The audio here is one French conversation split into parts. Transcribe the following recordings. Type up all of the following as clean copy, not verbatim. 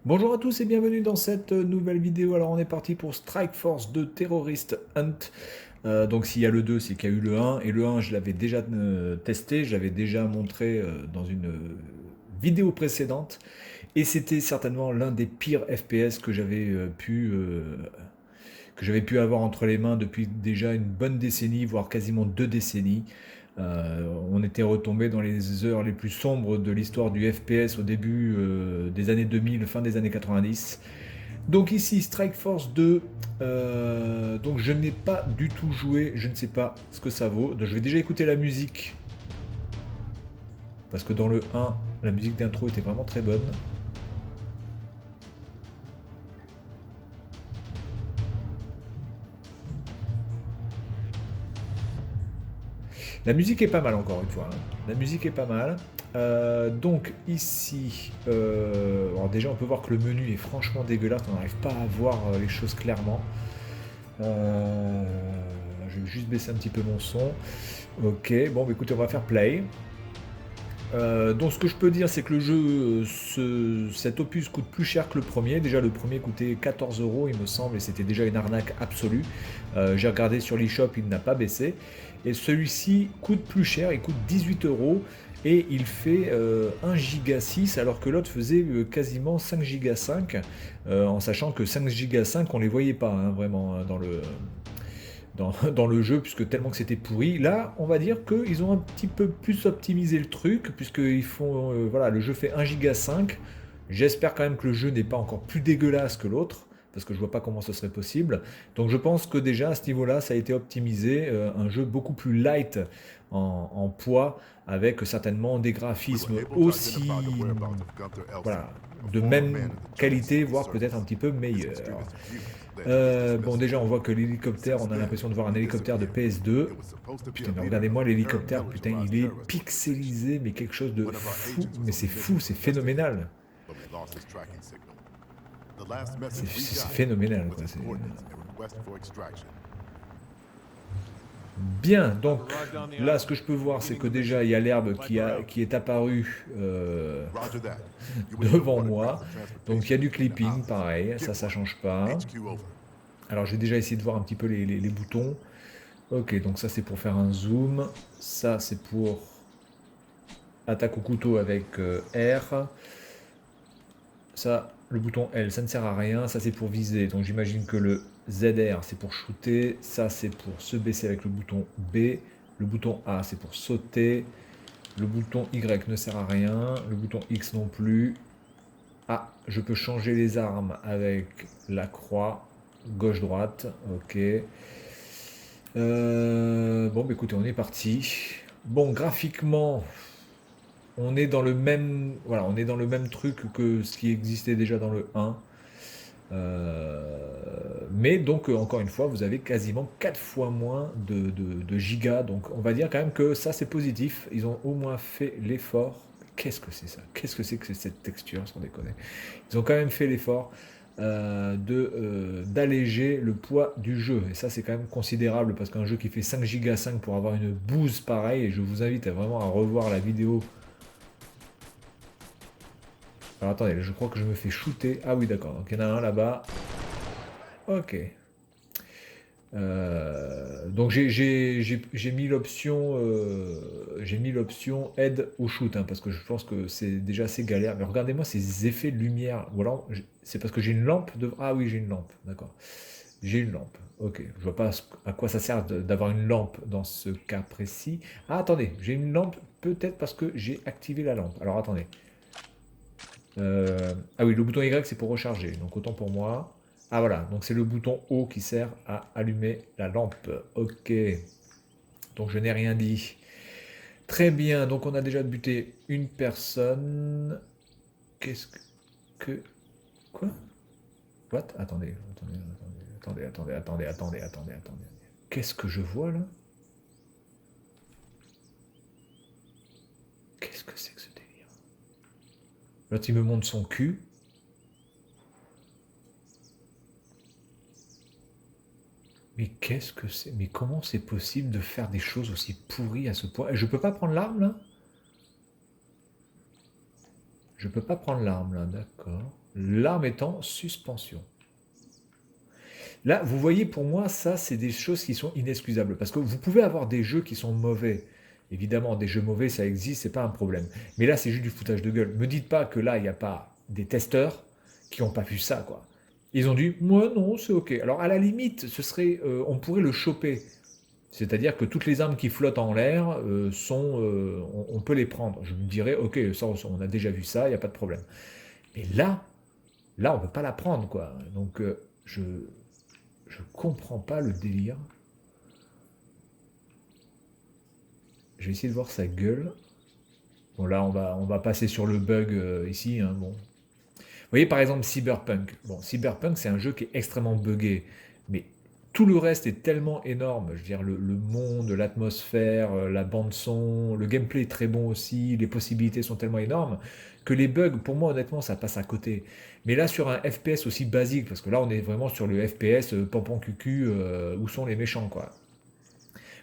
Bonjour à tous et bienvenue dans cette nouvelle vidéo. Alors on est parti pour Strike Force 2 Terrorist Hunt. Donc s'il y a le 2, c'est qu'il y a eu le 1. Et le 1, je l'avais déjà testé, je l'avais déjà montré dans une vidéo précédente. Et c'était certainement l'un des pires FPS que j'avais pu avoir entre les mains depuis déjà une bonne décennie, voire quasiment 2 décennies. On était retombé dans les heures les plus sombres de l'histoire du FPS au début des années 2000, fin des années 90. Donc ici, Strike Force 2, donc je n'ai pas du tout joué, je ne sais pas ce que ça vaut. Donc je vais déjà écouter la musique, parce que dans le 1, la musique d'intro était vraiment très bonne. La musique est pas mal encore une fois, hein. La musique est pas mal. Donc ici, alors déjà on peut voir que le menu est franchement dégueulasse, on n'arrive pas à voir les choses clairement. Euh, je vais juste baisser un petit peu mon son. Ok, bon bah, écoutez, on va faire play. Donc ce que je peux dire, c'est que le jeu, cet opus coûte plus cher que le premier. Déjà le premier coûtait 14 euros il me semble, et c'était déjà une arnaque absolue. J'ai regardé sur l'eShop, il n'a pas baissé. Et celui-ci coûte plus cher, il coûte 18 euros. Et il fait 1 giga 6 alors que l'autre faisait quasiment 5 giga 5, en sachant que 5 giga 5 on les voyait pas, hein, vraiment, dans le jeu, puisque tellement que c'était pourri. Là, on va dire qu'ils ont un petit peu plus optimisé le truc, puisqu'ils font, voilà, le jeu fait 1 giga 5. J'espère quand même que le jeu n'est pas encore plus dégueulasse que l'autre, parce que je vois pas comment ce serait possible. Donc je pense que déjà à ce niveau-là, ça a été optimisé, un jeu beaucoup plus light en poids, avec certainement des graphismes aussi, voilà, de même qualité, voire peut-être un petit peu meilleurs. Bon, déjà, on voit que l'hélicoptère, on a l'impression de voir un hélicoptère de PS2. Putain, mais regardez-moi l'hélicoptère, putain, il est pixelisé, mais quelque chose de fou. Mais c'est fou, c'est phénoménal. C'est phénoménal, quoi. Bien, donc là, ce que je peux voir, c'est que déjà, il y a l'herbe qui est apparue devant moi. Donc, il y a du clipping, pareil, ça change pas. Alors, j'ai déjà essayé de voir un petit peu les boutons. Ok, donc ça c'est pour faire un zoom, ça c'est pour attaque au couteau avec R, ça, le bouton L, ça ne sert à rien, ça c'est pour viser, donc j'imagine que le ZR c'est pour shooter, ça c'est pour se baisser avec le bouton B, le bouton A c'est pour sauter, le bouton Y ne sert à rien, le bouton X non plus. Ah, je peux changer les armes avec la croix, gauche-droite, ok. Bon, bah écoutez, on est parti. Bon, graphiquement, on est dans le même, voilà, on est dans le même truc que ce qui existait déjà dans le 1. Mais donc, encore une fois, vous avez quasiment 4 fois moins de gigas. Donc, on va dire quand même que ça, c'est positif. Ils ont au moins fait l'effort. Qu'est-ce que c'est ça? Qu'est-ce que c'est cette texture, sans déconner? Ils ont quand même fait l'effort d'alléger le poids du jeu. Et ça, c'est quand même considérable parce qu'un jeu qui fait 5 Go 5 pour avoir une bouse pareille, et je vous invite vraiment à revoir la vidéo. Alors attendez, je crois que je me fais shooter. Ah oui, d'accord. Donc il y en a un là-bas. Ok. Donc j'ai mis l'option aide au shoot, hein, parce que je pense que c'est déjà assez galère. Mais regardez-moi ces effets de lumière. Ou alors c'est parce que j'ai une lampe de. Ah oui, j'ai une lampe, d'accord. J'ai une lampe. Ok. Je vois pas à quoi ça sert d'avoir une lampe dans ce cas précis. Ah attendez, j'ai une lampe peut-être parce que j'ai activé la lampe. Alors attendez. Ah oui, le bouton Y c'est pour recharger, donc autant pour moi. Ah voilà, donc c'est le bouton O qui sert à allumer la lampe. Ok, donc je n'ai rien dit. Très bien, donc on a déjà buté une personne. Qu'est-ce que... Quoi? What? Attendez. Qu'est-ce que je vois là? Qu'est-ce que c'est que ce délire? L'autre il me montre son cul. Mais qu'est-ce que c'est? Mais comment c'est possible de faire des choses aussi pourries à ce point? Et je peux pas prendre l'arme là? Je peux pas prendre l'arme là, d'accord. L'arme est en suspension. Là, vous voyez, pour moi, ça, c'est des choses qui sont inexcusables. Parce que vous pouvez avoir des jeux qui sont mauvais. Évidemment, des jeux mauvais, ça existe, c'est pas un problème. Mais là, c'est juste du foutage de gueule. Me dites pas que là, il n'y a pas des testeurs qui n'ont pas vu ça, quoi. Ils ont dit, moi, non, c'est ok. Alors, à la limite, on pourrait le choper. C'est-à-dire que toutes les armes qui flottent en l'air on peut les prendre. Je me dirais, ok, ça, on a déjà vu ça, il n'y a pas de problème. Mais là, on peut pas la prendre, quoi. Donc, je comprends pas le délire. Je vais essayer de voir sa gueule. Bon, là, on va passer sur le bug ici. Hein, bon. Vous voyez, par exemple, Cyberpunk. Bon, Cyberpunk, c'est un jeu qui est extrêmement buggé. Mais tout le reste est tellement énorme. Je veux dire, le monde, l'atmosphère, la bande-son, le gameplay est très bon aussi. Les possibilités sont tellement énormes que les bugs, pour moi, honnêtement, ça passe à côté. Mais là, sur un FPS aussi basique, parce que là, on est vraiment sur le FPS pampan cucu, où sont les méchants, quoi.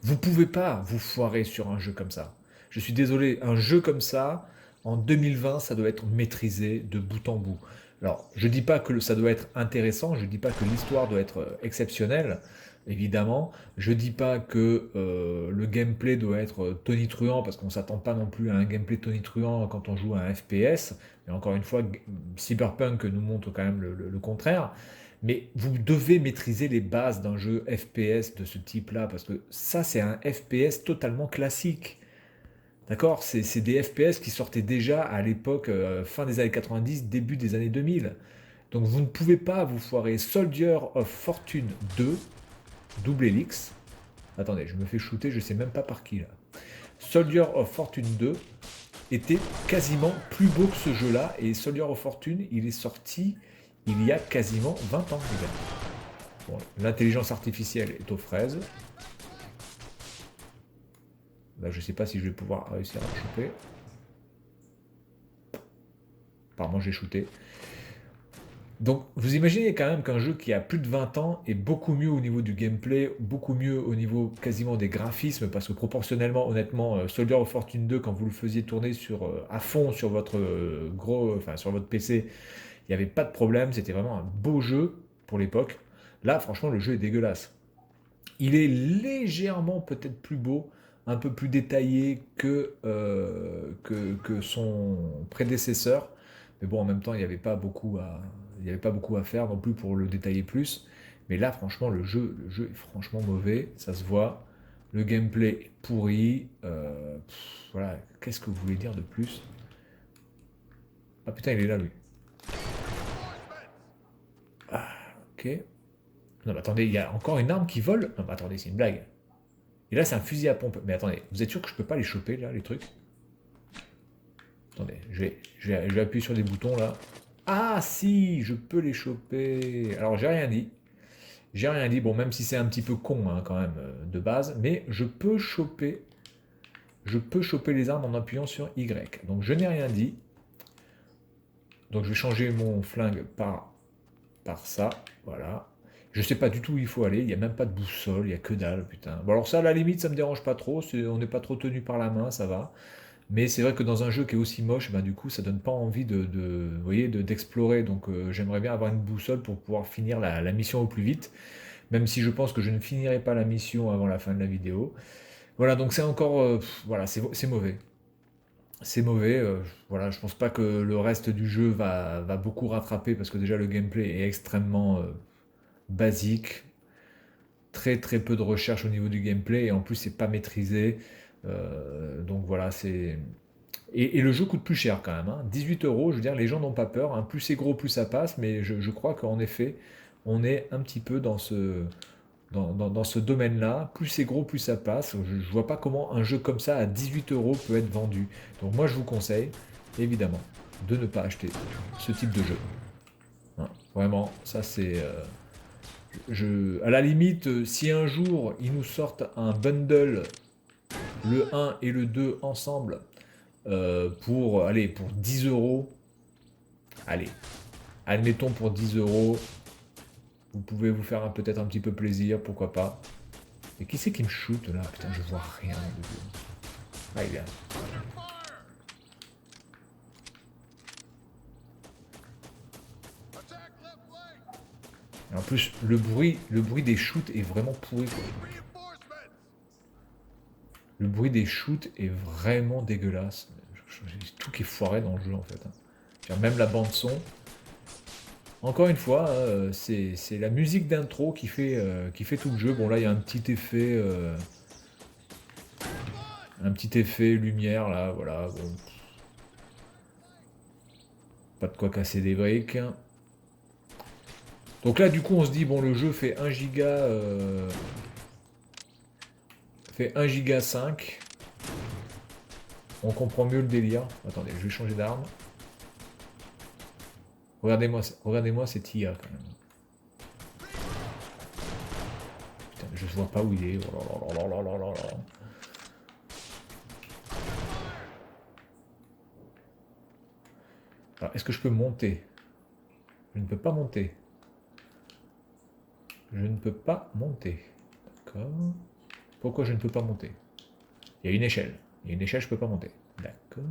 Vous pouvez pas vous foirer sur un jeu comme ça. Je suis désolé, un jeu comme ça, en 2020, ça doit être maîtrisé de bout en bout. Alors, je dis pas que ça doit être intéressant, je dis pas que l'histoire doit être exceptionnelle, évidemment. Je dis pas que le gameplay doit être tonitruant, parce qu'on s'attend pas non plus à un gameplay tonitruant quand on joue à un FPS. Mais encore une fois, Cyberpunk nous montre quand même le contraire. Mais vous devez maîtriser les bases d'un jeu FPS de ce type-là, parce que ça, c'est un FPS totalement classique. D'accord? C'est des FPS qui sortaient déjà à l'époque, fin des années 90, début des années 2000. Donc vous ne pouvez pas vous foirer. Soldier of Fortune 2, double helix. Attendez, je me fais shooter, je sais même pas par qui là. Soldier of Fortune 2 était quasiment plus beau que ce jeu-là, et Soldier of Fortune, il est sorti il y a quasiment 20 ans, les gars. Bon, l'intelligence artificielle est aux fraises. Là, je sais pas si je vais pouvoir réussir à le choper. Apparemment, j'ai shooté. Donc, vous imaginez quand même qu'un jeu qui a plus de 20 ans est beaucoup mieux au niveau du gameplay, beaucoup mieux au niveau quasiment des graphismes, parce que proportionnellement, honnêtement, Soldier of Fortune 2, quand vous le faisiez tourner à fond sur votre enfin sur votre PC, il n'y avait pas de problème, c'était vraiment un beau jeu pour l'époque. Là, franchement, le jeu est dégueulasse. Il est légèrement peut-être plus beau, un peu plus détaillé que son prédécesseur. Mais bon, en même temps, il n'y avait pas beaucoup à faire non plus pour le détailler plus. Mais là, franchement, le jeu est franchement mauvais, ça se voit. Le gameplay est pourri. Voilà, qu'est-ce que vous voulez dire de plus? Ah putain, il est là, lui. Ah, ok. Non, mais attendez, il y a encore une arme qui vole? Non, mais attendez, c'est une blague. Et là, c'est un fusil à pompe. Mais attendez, vous êtes sûr que je peux pas les choper, là, les trucs? Attendez, je vais appuyer sur des boutons, là. Ah, si, je peux les choper. Alors, j'ai rien dit. J'ai rien dit. Bon, même si c'est un petit peu con, hein, quand même, de base. Mais je peux choper. Je peux choper les armes en appuyant sur Y. Donc, je n'ai rien dit. Donc, je vais changer mon flingue par ça. Voilà. Je sais pas du tout où il faut aller, il n'y a même pas de boussole, il n'y a que dalle, putain. Bon alors ça, à la limite, ça me dérange pas trop, on n'est pas trop tenu par la main, ça va. Mais c'est vrai que dans un jeu qui est aussi moche, ben, du coup, ça donne pas envie vous voyez, d'explorer. Donc j'aimerais bien avoir une boussole pour pouvoir finir la mission au plus vite. Même si je pense que je ne finirai pas la mission avant la fin de la vidéo. Voilà, donc c'est encore... voilà, c'est mauvais. C'est mauvais. Voilà, je pense pas que le reste du jeu va beaucoup rattraper parce que déjà le gameplay est extrêmement basique, très très peu de recherche au niveau du gameplay et en plus c'est pas maîtrisé. Donc voilà, c'est. Et le jeu coûte plus cher quand même, hein. 18 euros, je veux dire, les gens n'ont pas peur, hein. Plus c'est gros, plus ça passe, mais je crois qu'en effet, on est un petit peu dans ce domaine-là. Plus c'est gros, plus ça passe. Je vois pas comment un jeu comme ça à 18 euros peut être vendu. Donc moi je vous conseille, évidemment, de ne pas acheter ce type de jeu. Hein. Vraiment, ça c'est. À la limite, si un jour ils nous sortent un bundle, le 1 et le 2 ensemble, pour 10 euros, allez, admettons pour 10 euros, vous pouvez vous faire peut-être un petit peu plaisir, pourquoi pas. Et qui c'est qui me shoot là? Putain, je vois rien. Ah, il est là. plus, le bruit des shoots est vraiment pourri, quoi. Le bruit des shoots est vraiment dégueulasse. J'ai tout qui est foiré dans le jeu, en fait. Même la bande son. Encore une fois, c'est la musique d'intro qui fait tout le jeu. Bon, là, il y a un petit effet lumière, là, voilà. Bon. Pas de quoi casser des briques. Donc là, du coup, on se dit, bon, le jeu fait 1 giga... fait 1 giga 5. On comprend mieux le délire. Attendez, je vais changer d'arme. Regardez-moi cette IA, quand même. Putain, je vois pas où il est. Oh là là là là là là. Alors, est-ce que je peux monter? Je ne peux pas monter. Je ne peux pas monter. D'accord. Pourquoi je ne peux pas monter? Il y a une échelle. Il y a une échelle, je ne peux pas monter. D'accord.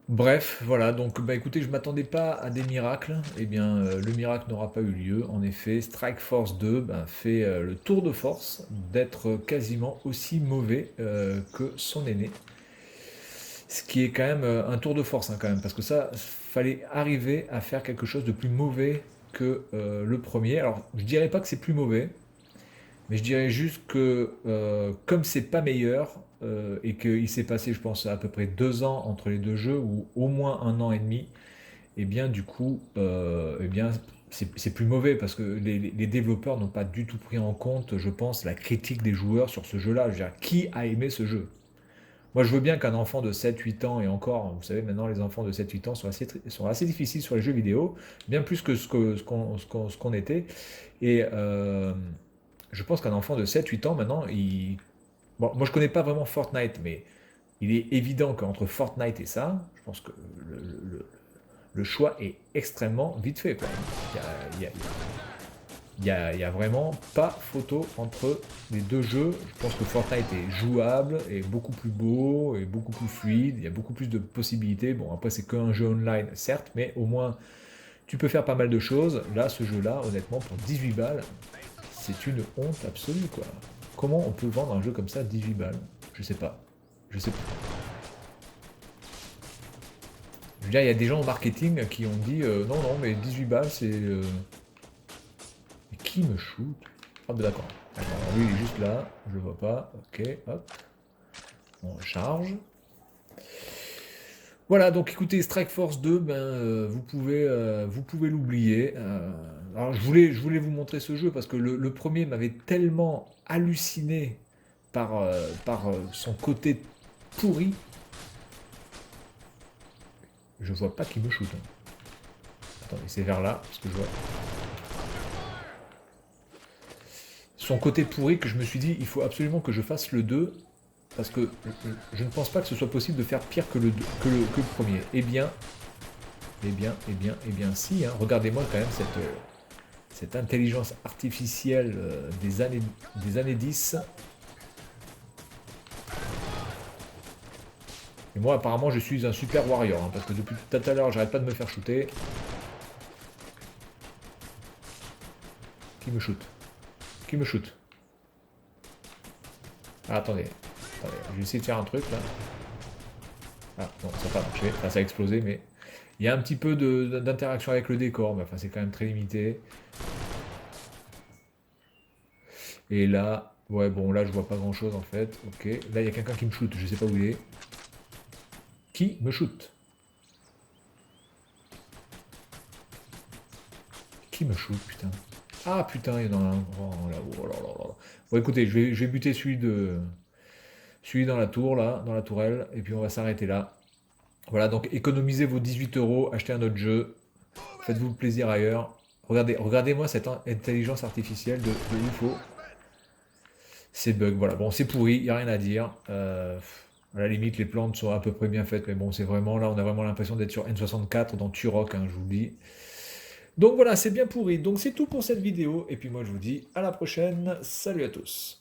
Bref, voilà, donc bah écoutez, je ne m'attendais pas à des miracles. Eh bien, le miracle n'aura pas eu lieu. En effet, Strike Force 2 fait le tour de force d'être quasiment aussi mauvais que son aîné. Ce qui est quand même un tour de force, quand même, parce que ça, fallait arriver à faire quelque chose de plus mauvais que le premier. Alors, je dirais pas que c'est plus mauvais, mais je dirais juste que comme c'est pas meilleur, et qu'il s'est passé, je pense, à peu près 2 ans entre les deux jeux, ou au moins 1 an et demi, et bien du coup, eh bien, c'est plus mauvais, parce que les développeurs n'ont pas du tout pris en compte, je pense, la critique des joueurs sur ce jeu-là. Je veux dire, qui a aimé ce jeu? Moi, je veux bien qu'un enfant de 7-8 ans, et encore, vous savez, maintenant, les enfants de 7-8 ans sont assez difficiles sur les jeux vidéo, bien plus que ce qu'on était. Et je pense qu'un enfant de 7-8 ans, maintenant, bon, moi, je connais pas vraiment Fortnite, mais il est évident qu'entre Fortnite et ça, je pense que le choix est extrêmement vite fait, quoi. Il y a vraiment pas photo entre les deux jeux. Je pense que Fortnite est jouable, est beaucoup plus beau, est beaucoup plus fluide, il y a beaucoup plus de possibilités. Bon, après, c'est qu'un jeu online, certes, mais au moins, tu peux faire pas mal de choses. Là, ce jeu-là, honnêtement, pour 18 balles, c'est une honte absolue, quoi. Comment on peut vendre un jeu comme ça à 18 balles? Je sais pas. Je sais pas. Je veux dire, il y a des gens au marketing qui ont dit non, non, mais 18 balles, c'est. Mais qui me shoot? Ah, bah d'accord. Alors, lui, il est juste là, je le vois pas. Ok, hop. On charge. Voilà, donc écoutez, Strike Force 2, vous pouvez l'oublier. Alors je voulais vous montrer ce jeu parce que le premier m'avait tellement halluciné par son côté pourri. Je vois pas qui me shoot. Attendez, c'est vers là, parce que je vois. Son côté pourri que je me suis dit, il faut absolument que je fasse le 2. Parce que je ne pense pas que ce soit possible de faire pire que le premier. Eh bien, si, hein. Regardez-moi quand même cette intelligence artificielle des années 10. Et moi, apparemment, je suis un super warrior, hein, parce que depuis tout à l'heure, j'arrête pas de me faire shooter. Qui me shoot? Qui me shoot? Ah, attendez. Je vais essayer de faire un truc, là. Ah, non, ça n'a pas marché. Enfin, ça a explosé, mais... Il y a un petit peu d'interaction avec le décor, mais enfin, c'est quand même très limité. Et là... Ouais, bon, là, je vois pas grand-chose, en fait. Ok. Là, il y a quelqu'un qui me shoot. Je sais pas où il est. Qui me shoot? Qui me shoot, putain? Ah, putain, il y en a un grand là-haut. Oh là là là là. Bon, écoutez, je vais buter celui dans la tour, là, dans la tourelle, et puis on va s'arrêter là. Voilà, donc économisez vos 18 €, achetez un autre jeu, faites-vous plaisir ailleurs. Regardez-moi cette intelligence artificielle de UFO. C'est bug, voilà. Bon, c'est pourri, il n'y a rien à dire. À la limite, les plantes sont à peu près bien faites, mais bon, c'est vraiment là, on a vraiment l'impression d'être sur N64 dans Turok, hein, je vous le dis. Donc voilà, c'est bien pourri. Donc c'est tout pour cette vidéo, et puis moi je vous dis à la prochaine. Salut à tous.